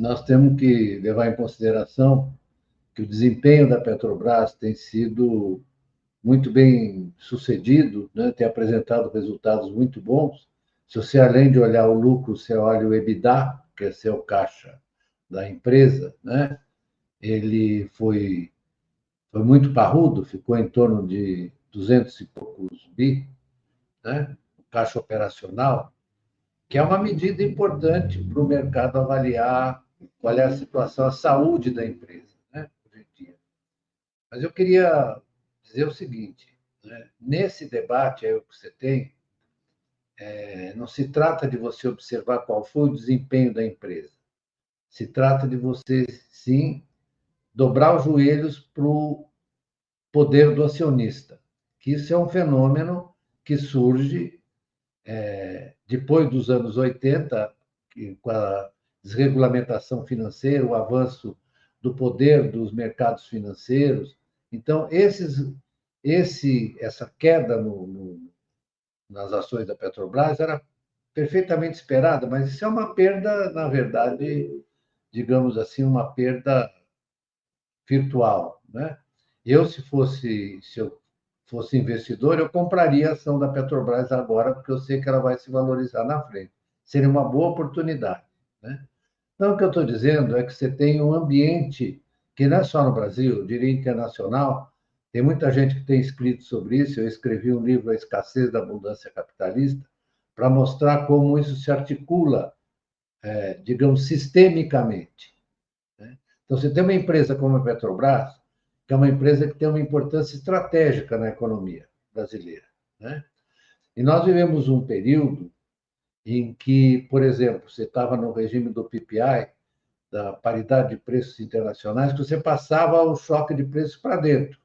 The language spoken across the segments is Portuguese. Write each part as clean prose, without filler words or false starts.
nós temos que levar em consideração que o desempenho da Petrobras tem sido muito bem sucedido, né? Tem apresentado resultados muito bons. Se você, além de olhar o lucro, você olha o EBITDA, que é seu caixa da empresa, né? Ele foi muito parrudo, ficou em torno de 200 e poucos bi, né? Caixa operacional, que é uma medida importante para o mercado avaliar qual é a situação, a saúde da empresa, né? Hoje em dia. Mas eu queria dizer o seguinte, né? Nesse debate aí que você tem, não se trata de você observar qual foi o desempenho da empresa. Se trata de você, sim, dobrar os joelhos para o poder do acionista, que isso é um fenômeno que surge depois dos anos 80, com a desregulamentação financeira, o avanço do poder dos mercados financeiros. Então, essa queda nas ações da Petrobras era perfeitamente esperada, mas isso é uma perda, na verdade, digamos assim, uma perda virtual, né? Se eu fosse investidor, eu compraria a ação da Petrobras agora, porque eu sei que ela vai se valorizar na frente. Seria uma boa oportunidade, né? Então, o que eu estou dizendo é que você tem um ambiente que não é só no Brasil, eu diria internacional. Tem muita gente que tem escrito sobre isso. Eu escrevi um livro, A Escassez da Abundância Capitalista, para mostrar como isso se articula, digamos, sistemicamente, né? Então, você tem uma empresa como a Petrobras, que é uma empresa que tem uma importância estratégica na economia brasileira, né? E nós vivemos um período em que, por exemplo, você estava no regime do PPI, da paridade de preços internacionais, que você passava o choque de preços para dentro.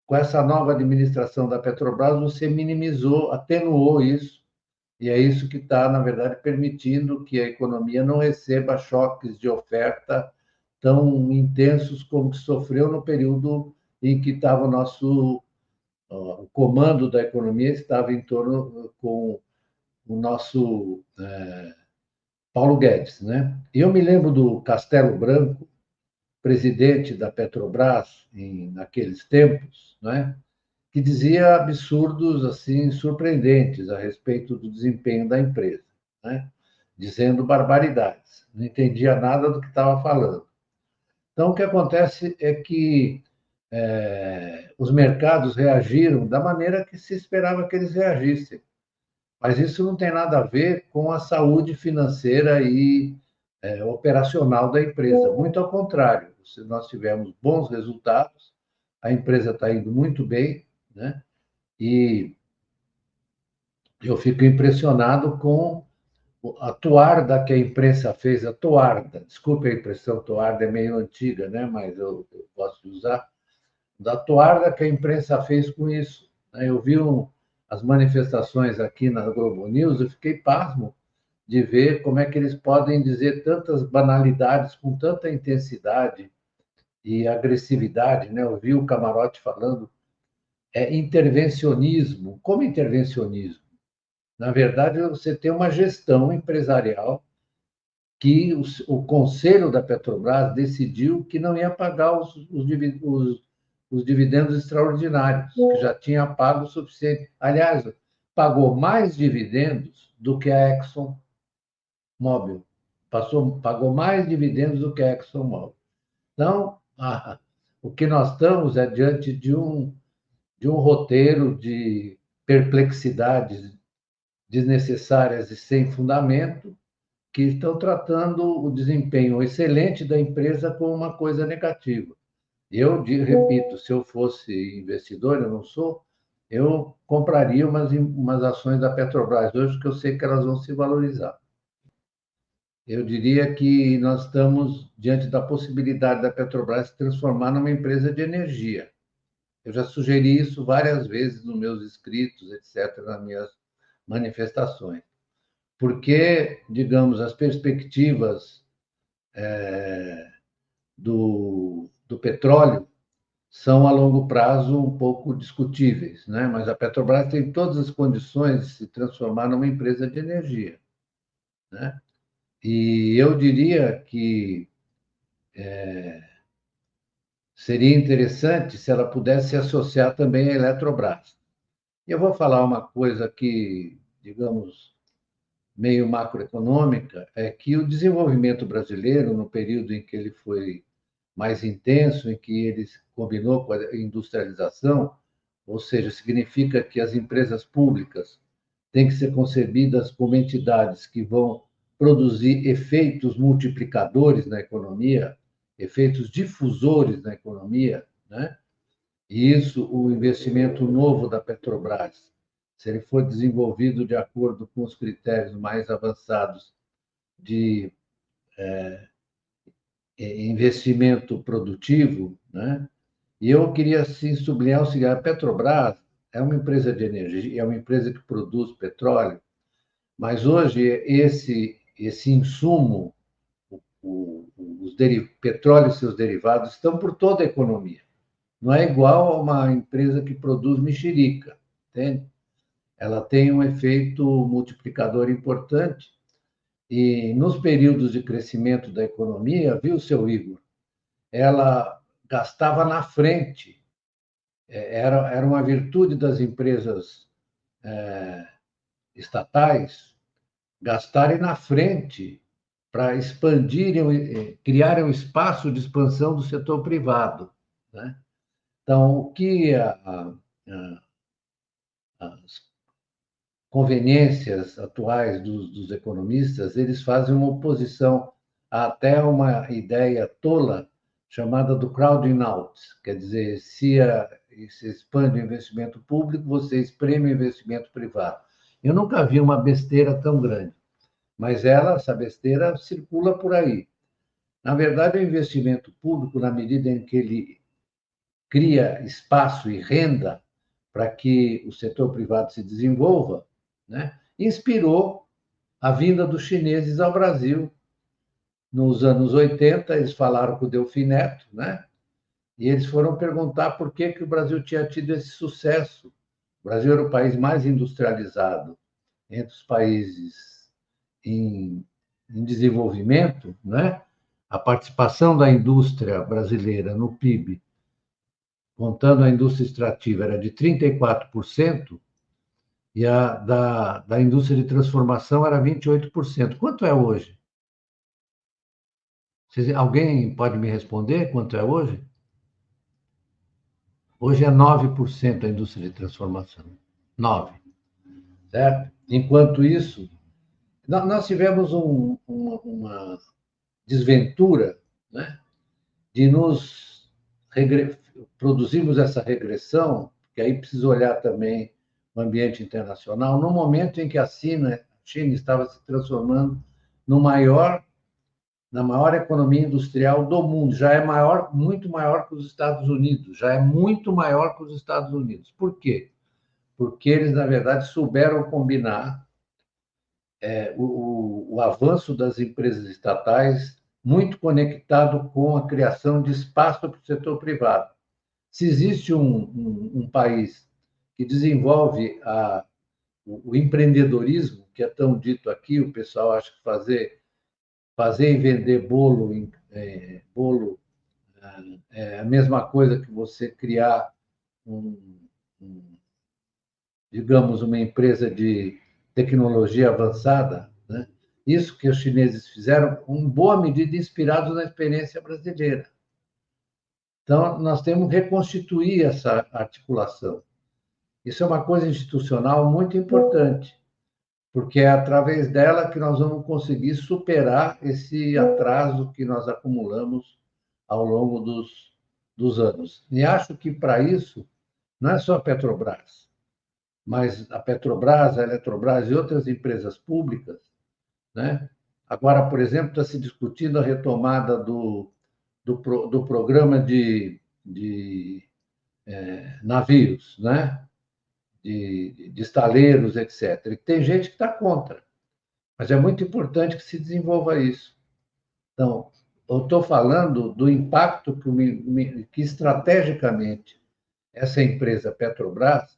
Com essa nova administração da Petrobras, você minimizou, atenuou isso, e é isso que está, na verdade, permitindo que a economia não receba choques de oferta tão intensos como que sofreu no período em que estava o comando da economia estava em torno com o nosso Paulo Guedes, né? Eu me lembro do Castelo Branco, presidente da Petrobras naqueles tempos, né? Que dizia absurdos assim surpreendentes a respeito do desempenho da empresa, né? Dizendo barbaridades. Não entendia nada do que estava falando. Então, o que acontece é que os mercados reagiram da maneira que se esperava que eles reagissem. Mas isso não tem nada a ver com a saúde financeira e operacional da empresa. Muito ao contrário, se nós tivemos bons resultados, a empresa está indo muito bem, né? E eu fico impressionado com a toarda que a imprensa fez, a toarda, desculpe a impressão, toarda é meio antiga, né? Mas eu posso usar, da toarda que a imprensa fez com isso, né? Eu vi as manifestações aqui na Globo News, eu fiquei pasmo de ver como é que eles podem dizer tantas banalidades com tanta intensidade e agressividade, né? Eu vi o Camarote falando intervencionismo. Como intervencionismo? Na verdade, você tem uma gestão empresarial que o Conselho da Petrobras decidiu que não ia pagar os dividendos extraordinários, que já tinha pago o suficiente. Aliás, pagou mais dividendos do que a ExxonMobil. Pagou mais dividendos do que a ExxonMobil. Então, o que nós estamos é diante de um roteiro de perplexidades desnecessárias e sem fundamento, que estão tratando o desempenho excelente da empresa como uma coisa negativa. Eu repito, se eu fosse investidor, eu não sou, eu compraria umas ações da Petrobras hoje, que eu sei que elas vão se valorizar. Eu diria que nós estamos diante da possibilidade da Petrobras se transformar numa empresa de energia. Eu já sugeri isso várias vezes nos meus escritos, etc., nas minhas manifestações. Porque, digamos, as perspectivas do petróleo são, a longo prazo, um pouco discutíveis, né? Mas a Petrobras tem todas as condições de se transformar numa empresa de energia, né? E eu diria que seria interessante se ela pudesse se associar também à Eletrobras. E eu vou falar uma coisa que, digamos, meio macroeconômica, é que o desenvolvimento brasileiro, no período em que ele foi mais intenso, em que ele combinou com a industrialização, ou seja, significa que as empresas públicas têm que ser concebidas como entidades que vão produzir efeitos multiplicadores na economia, efeitos difusores na economia, né? E isso, o investimento novo da Petrobras, se ele for desenvolvido de acordo com os critérios mais avançados de investimento produtivo, né? E eu queria assim, sublinhar o seguinte: a Petrobras é uma empresa de energia, é uma empresa que produz petróleo, mas hoje esse insumo, petróleo e seus derivados, estão por toda a economia. Não é igual a uma empresa que produz mexerica, entende? Ela tem um efeito multiplicador importante e nos períodos de crescimento da economia, viu, seu Igor, ela gastava na frente. Era uma virtude das empresas estatais gastarem na frente para expandirem, criarem um espaço de expansão do setor privado, né? Então, o que as conveniências atuais dos economistas, eles fazem uma oposição a até uma ideia tola chamada do crowding out, quer dizer, se expande o investimento público, você espreme o investimento privado. Eu nunca vi uma besteira tão grande, mas essa besteira circula por aí. Na verdade, o investimento público, na medida em que ele cria espaço e renda para que o setor privado se desenvolva, né, inspirou a vinda dos chineses ao Brasil. Nos anos 80, eles falaram com o Delfim Neto, né? E eles foram perguntar por que o Brasil tinha tido esse sucesso. O Brasil era o país mais industrializado entre os países em desenvolvimento, né? A participação da indústria brasileira no PIB, contando a indústria extrativa, era de 34%, e a da indústria de transformação era 28%. Quanto é hoje? Alguém pode me responder quanto é hoje? Hoje é 9% a indústria de transformação. 9, certo? Enquanto isso, nós tivemos uma desventura, né, de produzirmos essa regressão, que aí precisa olhar também o ambiente internacional, no momento em que a China estava se transformando na maior economia industrial do mundo. Já é maior, muito maior que os Estados Unidos. Já é muito maior que os Estados Unidos. Por quê? Porque eles, na verdade, souberam combinar o avanço das empresas estatais muito conectado com a criação de espaço para o setor privado. Se existe um país que desenvolve o empreendedorismo, que é tão dito aqui, o pessoal acha que fazer e vender bolo é a mesma coisa que você criar, digamos, uma empresa de tecnologia avançada, né? Isso que os chineses fizeram, em boa medida, inspirados na experiência brasileira. Então, nós temos que reconstituir essa articulação. Isso é uma coisa institucional muito importante, porque é através dela que nós vamos conseguir superar esse atraso que nós acumulamos ao longo dos anos. E acho que, para isso, não é só a Petrobras, mas a Petrobras, a Eletrobras e outras empresas públicas, né? Agora, por exemplo, está se discutindo a retomada do programa de navios, né? De estaleiros, etc. E tem gente que está contra, mas é muito importante que se desenvolva isso. Então, eu estou falando do impacto que estrategicamente essa empresa Petrobras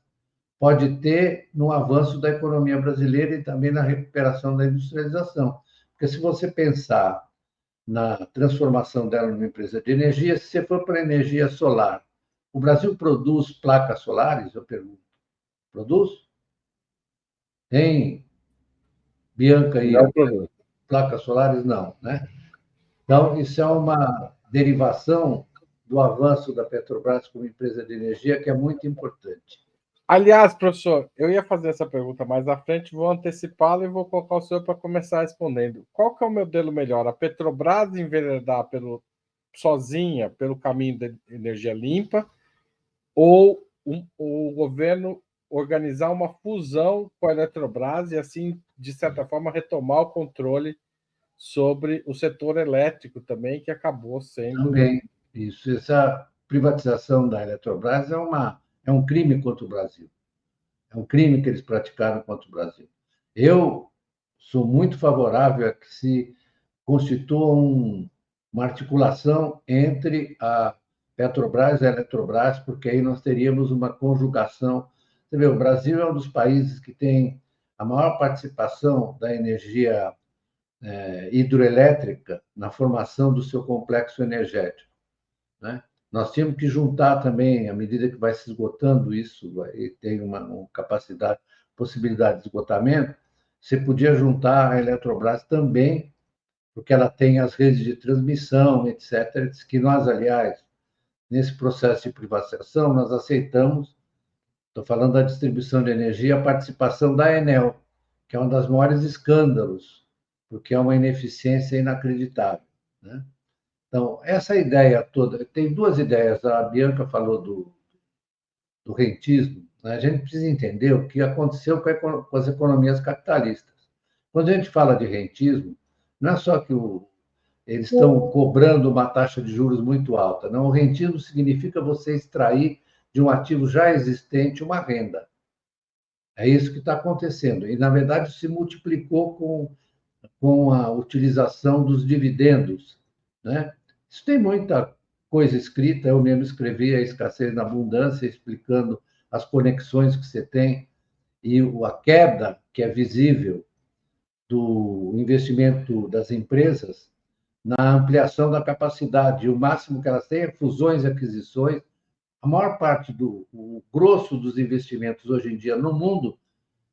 pode ter no avanço da economia brasileira e também na recuperação da industrialização. Porque Porque se você pensar na transformação dela numa empresa de energia, se você for para a energia solar, o Brasil produz placas solares? Eu pergunto. Produz? Tem, Bianca aí, Não produz. placas solares? Não, né? Então, isso é uma derivação do avanço da Petrobras como empresa de energia, que é muito importante. Aliás, professor, eu ia fazer essa pergunta mais à frente, vou antecipá-la e vou colocar o senhor para começar respondendo. Qual que é o modelo melhor? A Petrobras enveredar sozinha pelo caminho da energia limpa ou o governo organizar uma fusão com a Eletrobras e, assim, de certa forma, retomar o controle sobre o setor elétrico também, que acabou sendo... Também, isso. Essa privatização da Eletrobras é um crime contra o Brasil. É um crime que eles praticaram contra o Brasil. Eu sou muito favorável a que se constitua uma articulação entre a Petrobras e a Eletrobras, porque aí nós teríamos uma conjugação. Você vê, o Brasil é um dos países que tem a maior participação da energia hidroelétrica na formação do seu complexo energético, né? Nós tínhamos que juntar também, à medida que vai se esgotando isso, tem uma capacidade, possibilidade de esgotamento, você podia juntar a Eletrobras também, porque ela tem as redes de transmissão, etc., que nós, aliás, nesse processo de privatização, nós aceitamos, estou falando da distribuição de energia, a participação da Enel, que é um dos maiores escândalos, porque é uma ineficiência inacreditável, né? Então, essa ideia toda, tem duas ideias, a Bianca falou do rentismo, né? A gente precisa entender o que aconteceu com as economias capitalistas. Quando a gente fala de rentismo, não é só que eles estão cobrando uma taxa de juros muito alta, não, o rentismo significa você extrair de um ativo já existente uma renda. É isso que está acontecendo. E, na verdade, se multiplicou com a utilização dos dividendos, né? Isso tem muita coisa escrita, eu mesmo escrevi A Escassez na Abundância, explicando as conexões que você tem e a queda que é visível do investimento das empresas na ampliação da capacidade. O máximo que elas têm é fusões e aquisições. A maior parte o grosso dos investimentos hoje em dia no mundo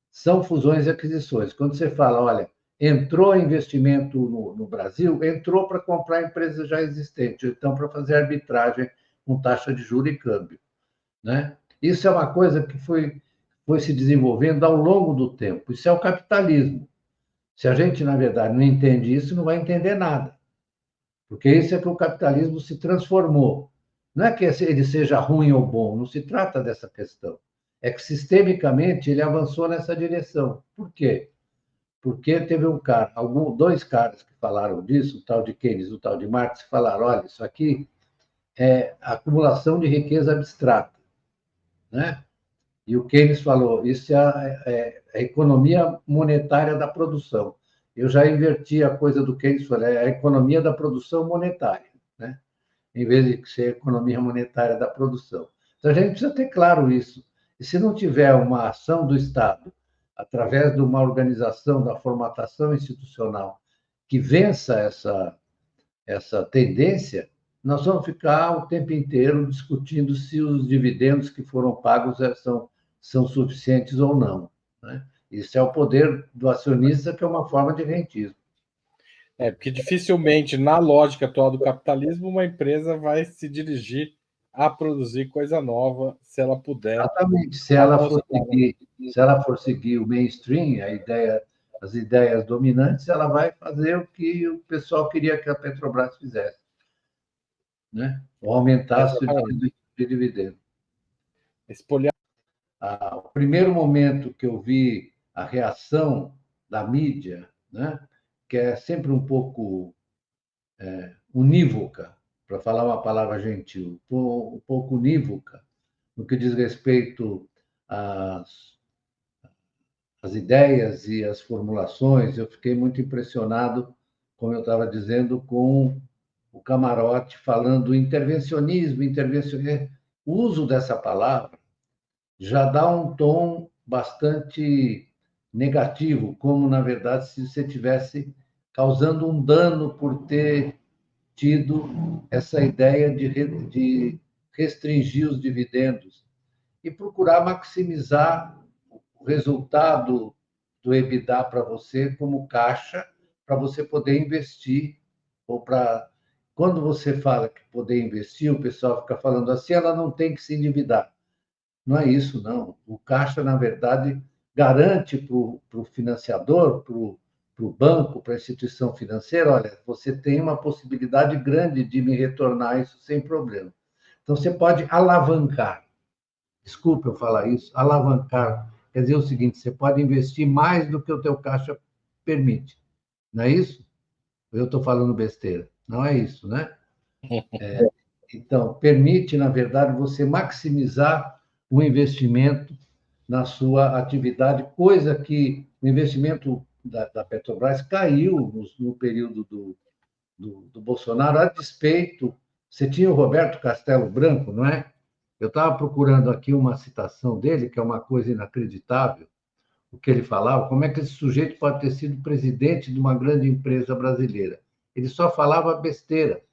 são fusões e aquisições. Quando você fala, olha, entrou investimento no Brasil, entrou para comprar empresas já existentes, então para fazer arbitragem com taxa de juros e câmbio, né? Isso é uma coisa que foi se desenvolvendo ao longo do tempo. Isso é o capitalismo. Se a gente, na verdade, não entende isso, não vai entender nada. Porque isso é que o capitalismo se transformou. Não é que ele seja ruim ou bom, não se trata dessa questão. É que, sistemicamente, ele avançou nessa direção. Por quê? Porque teve dois caras que falaram disso, o tal de Keynes e o tal de Marx, falaram: olha, isso aqui é acumulação de riqueza abstrata, né? E o Keynes falou: isso é a economia monetária da produção. Eu já inverti a coisa do Keynes, falei: é a economia da produção monetária, né? Em vez de ser a economia monetária da produção. Então, a gente precisa ter claro isso. E se não tiver uma ação do Estado, através de uma organização da formatação institucional, que vença essa tendência, nós vamos ficar o tempo inteiro discutindo se os dividendos que foram pagos são suficientes ou não, né? Isso é o poder do acionista, que é uma forma de rentismo. Porque dificilmente, na lógica atual do capitalismo, uma empresa vai se dirigir a produzir coisa nova se ela puder Exatamente. apostar. Se ela for seguir o mainstream, as ideias dominantes, ela vai fazer o que o pessoal queria que a Petrobras fizesse, né? Ou aumentasse o Exatamente. dividendo. Espolhar. O primeiro momento que eu vi a reação da mídia, né, que é sempre um pouco unívoca, para falar uma palavra gentil, um pouco unívoca, no que diz respeito às ideias e às formulações. Eu fiquei muito impressionado, como eu estava dizendo, com o Camarote falando intervencionismo, intervencionismo. O uso dessa palavra já dá um tom bastante negativo, como, na verdade, se você tivesse causando um dano por ter tido essa ideia de restringir os dividendos e procurar maximizar o resultado do EBITDA para você como caixa, para você poder investir, ou para. Quando você fala que poder investir, o pessoal fica falando assim, ela não tem que se endividar. Não é isso, não. O caixa, na verdade, garante para o financiador, para o banco, para a instituição financeira, olha, você tem uma possibilidade grande de me retornar isso sem problema. Então, você pode alavancar. Desculpe eu falar isso, alavancar. Quer dizer o seguinte, você pode investir mais do que o teu caixa permite. Não é isso? Eu estou falando besteira. Não é isso, né? Então, permite, na verdade, você maximizar o investimento na sua atividade, coisa que o investimento da Petrobras caiu no período do Bolsonaro, a despeito. Você tinha o Roberto Castelo Branco, não é? Eu estava procurando aqui uma citação dele, que é uma coisa inacreditável, o que ele falava, como é que esse sujeito pode ter sido presidente de uma grande empresa brasileira? Ele só falava besteira.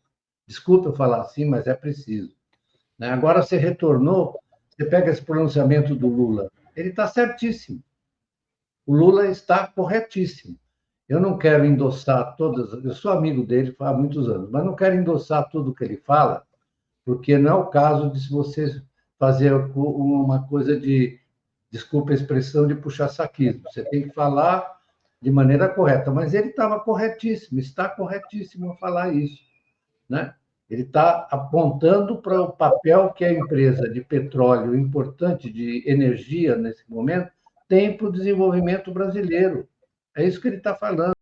Desculpa eu falar assim, mas é preciso. Né? Agora você retornou, você pega esse pronunciamento do Lula, ele está certíssimo. O Lula está corretíssimo. Eu não quero endossar todas, eu sou amigo dele há muitos anos, mas não quero endossar tudo que ele fala, porque não é o caso de você fazer uma coisa de, desculpa a expressão, de puxar saquismo. Você tem que falar de maneira correta, mas ele estava corretíssimo, está corretíssimo a falar isso, né? Ele está apontando para o papel que a empresa de petróleo importante, de energia nesse momento, tem para o desenvolvimento brasileiro. É isso que ele está falando.